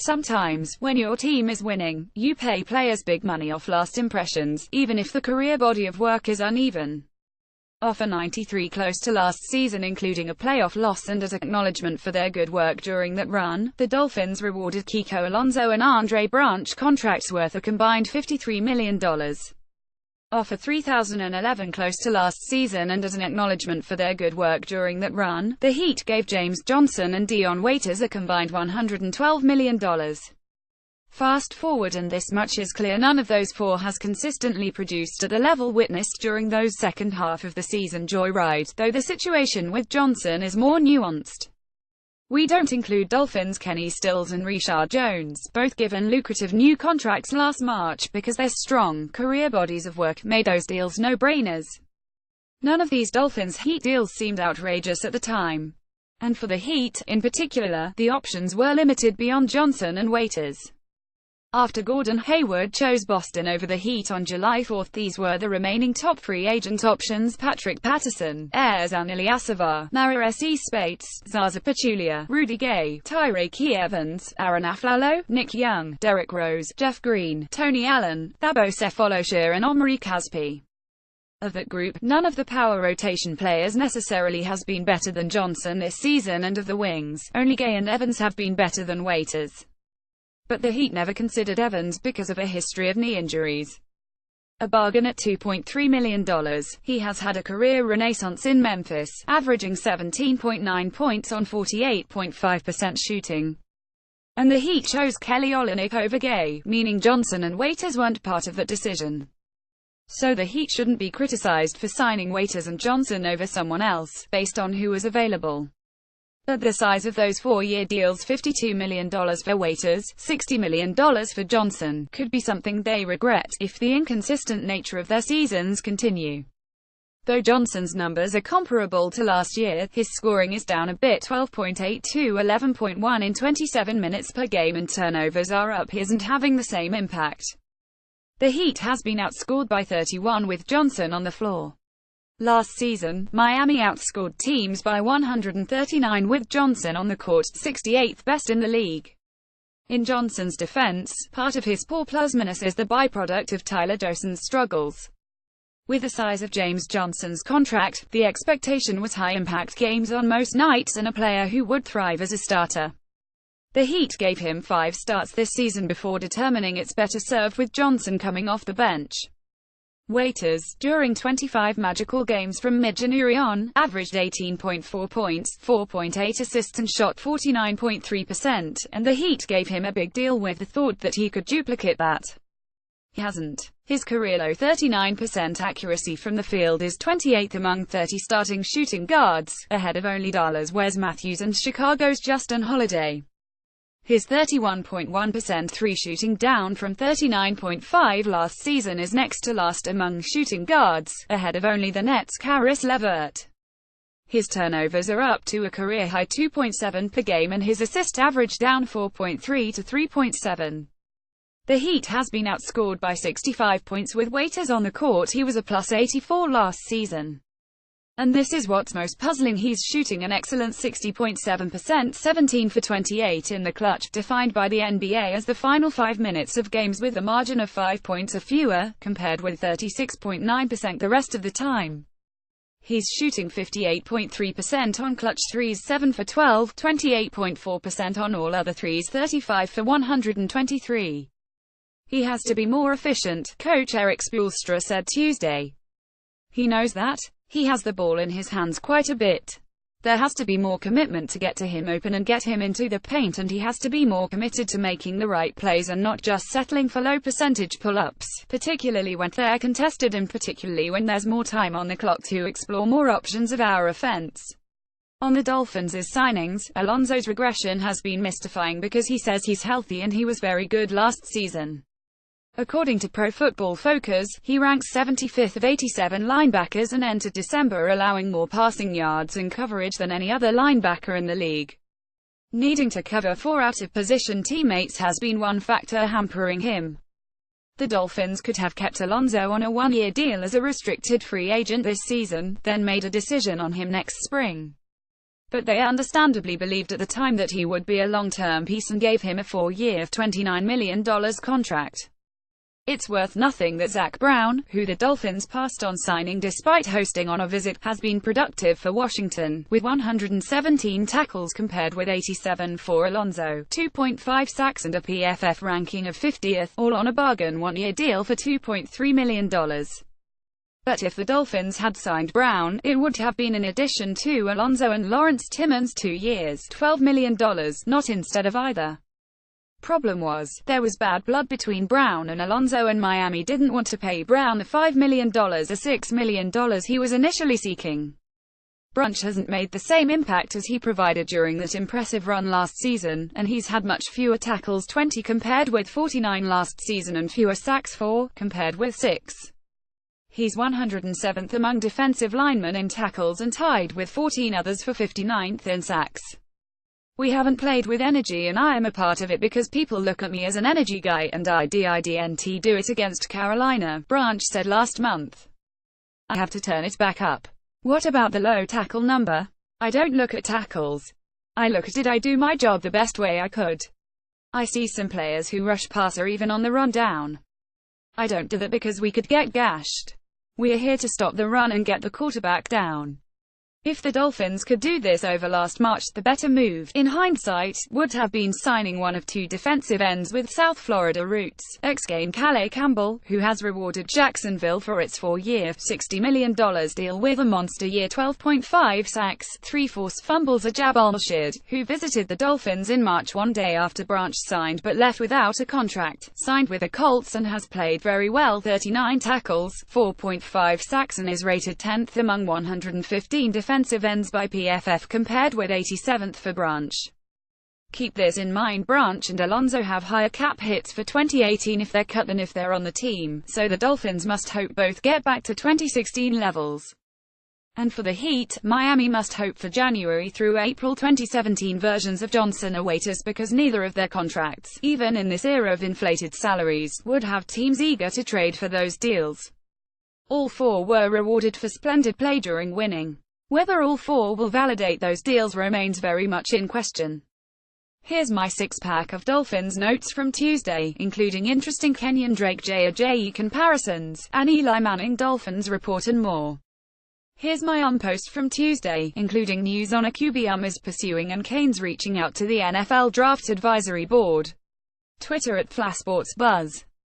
Sometimes, when your team is winning, you pay players big money off last impressions, even if the career body of work is uneven. Offer 93 close to last season, including a playoff loss, and as acknowledgement for their good work during that run, the Dolphins rewarded Kiko Alonso and Andre Branch contracts worth a combined $53 million. Offer 3011 close to last season, and as an acknowledgement for their good work during that run, the Heat gave James Johnson and Dion Waiters a combined $112 million. Fast forward and this much is clear: none of those four has consistently produced at the level witnessed during those second half of the season joyride, though the situation with Johnson is more nuanced. We don't include Dolphins Kenny Stills and Reshad Jones, both given lucrative new contracts last March, because their strong, career bodies of work made those deals no-brainers. None of these Dolphins-Heat deals seemed outrageous at the time. And for the Heat, in particular, the options were limited beyond Johnson and Waiters. After Gordon Hayward chose Boston over the Heat on July 4, these were the remaining top free agent options: Patrick Patterson, Ehsan Ilyasova, Marouane Spates, Zaza Pachulia, Rudy Gay, Tyreek Evans, Aaron Aflalo, Nick Young, Derrick Rose, Jeff Green, Tony Allen, Thabo Sefolosha and Omri Caspi. Of that group, none of the power rotation players necessarily has been better than Johnson this season, and of the wings, only Gay and Evans have been better than Waiters. But the Heat never considered Evans because of a history of knee injuries. A bargain at $2.3 million, he has had a career renaissance in Memphis, averaging 17.9 points on 48.5% shooting. And the Heat chose Kelly Olynyk over Gay, meaning Johnson and Waiters weren't part of that decision. So the Heat shouldn't be criticized for signing Waiters and Johnson over someone else, based on who was available. But the size of those four-year deals, $52 million for Waiters, $60 million for Johnson, could be something they regret, if the inconsistent nature of their seasons continue. Though Johnson's numbers are comparable to last year, his scoring is down a bit: 12.8 to 11.1 in 27 minutes per game, and turnovers are up. He isn't having the same impact. The Heat has been outscored by 31 with Johnson on the floor. Last season, Miami outscored teams by 139 with Johnson on the court, 68th best in the league. In Johnson's defense, part of his poor plus-minus is the byproduct of Tyler Doson's struggles. With the size of James Johnson's contract, the expectation was high-impact games on most nights and a player who would thrive as a starter. The Heat gave him 5 starts this season before determining it's better served with Johnson coming off the bench. Waiters, during 25 magical games from mid-January on, averaged 18.4 points, 4.8 assists and shot 49.3%, and the Heat gave him a big deal with the thought that he could duplicate that. He hasn't. His career-low 39% accuracy from the field is 28th among 30 starting shooting guards, ahead of only Dallas' Wes Matthews and Chicago's Justin Holiday. His 31.1% three shooting, down from 39.5 last season, is next to last among shooting guards, ahead of only the Nets' Caris LeVert. His turnovers are up to a career-high 2.7 per game, and his assist average down 4.3 to 3.7. The Heat has been outscored by 65 points with Waiters on the court. He was a plus 84 last season. And this is what's most puzzling: he's shooting an excellent 60.7%, 17 for 28 in the clutch, defined by the NBA as the final 5 minutes of games with a margin of 5 points or fewer, compared with 36.9% the rest of the time. He's shooting 58.3% on clutch threes, 7 for 12, 28.4% on all other threes, 35 for 123. He has to be more efficient, Coach Eric Spoelstra said Tuesday. He knows that. He has the ball in his hands quite a bit. There has to be more commitment to get to him open and get him into the paint, and he has to be more committed to making the right plays and not just settling for low-percentage pull-ups, particularly when they're contested and particularly when there's more time on the clock to explore more options of our offense. On the Dolphins' signings, Alonso's regression has been mystifying because he says he's healthy and he was very good last season. According to Pro Football Focus, he ranks 75th of 87 linebackers and entered December allowing more passing yards and coverage than any other linebacker in the league. Needing to cover 4 out-of-position teammates has been one factor hampering him. The Dolphins could have kept Alonso on a 1-year deal as a restricted free agent this season, then made a decision on him next spring. but they understandably believed at the time that he would be a long-term piece and gave him a 4-year, $29 million contract. It's worth nothing that Zach Brown, who the Dolphins passed on signing despite hosting on a visit, has been productive for Washington, with 117 tackles compared with 87 for Alonso, 2.5 sacks and a PFF ranking of 50th, all on a bargain one-year deal for $2.3 million. But if the Dolphins had signed Brown, it would have been in addition to Alonso and Lawrence Timmons 2 years, $12 million, not instead of either. Problem was, there was bad blood between Brown and Alonso, and Miami didn't want to pay Brown the $5 million or $6 million he was initially seeking. Branch hasn't made the same impact as he provided during that impressive run last season, and he's had much fewer tackles, 20 compared with 49 last season, and fewer sacks, 4 compared with 6. He's 107th among defensive linemen in tackles and tied with 14 others for 59th in sacks. We haven't played with energy, and I am a part of it because people look at me as an energy guy, and I didn't do it against Carolina, Branch said last month. I have to turn it back up. What about the low tackle number? I don't look at tackles. I look at did I do my job the best way I could. I see some players who rush passer even on the run down. I don't do that because we could get gashed. We're here to stop the run and get the quarterback down. If the Dolphins could do this over last March, the better move, in hindsight, would have been signing one of 2 defensive ends with South Florida roots, ex-Gain Calais Campbell, who has rewarded Jacksonville for its 4-year, $60 million deal with a monster year, 12.5 sacks, 3 forced fumbles. Ajab al-Mashid, who visited the Dolphins in March, one day after Branch signed but left without a contract, signed with the Colts and has played very well, 39 tackles, 4.5 sacks, and is rated 10th among 115 defensive ends by PFF compared with 87th for Branch. Keep this in mind, Branch and Alonso have higher cap hits for 2018 if they're cut than if they're on the team, so the Dolphins must hope both get back to 2016 levels. And for the Heat, Miami must hope for January through April 2017 versions of Johnson await us, because neither of their contracts, even in this era of inflated salaries, would have teams eager to trade for those deals. All 4 were rewarded for splendid play during winning. Whether all 4 will validate those deals remains very much in question. Here's my 6-pack of Dolphins notes from Tuesday, including interesting Kenyon Drake J.A.J.E. comparisons, and Eli Manning Dolphins report and more. Here's my on-post from Tuesday, including news on a QB is pursuing and Canes reaching out to the NFL Draft Advisory Board. Twitter @FlashSportsBuzz.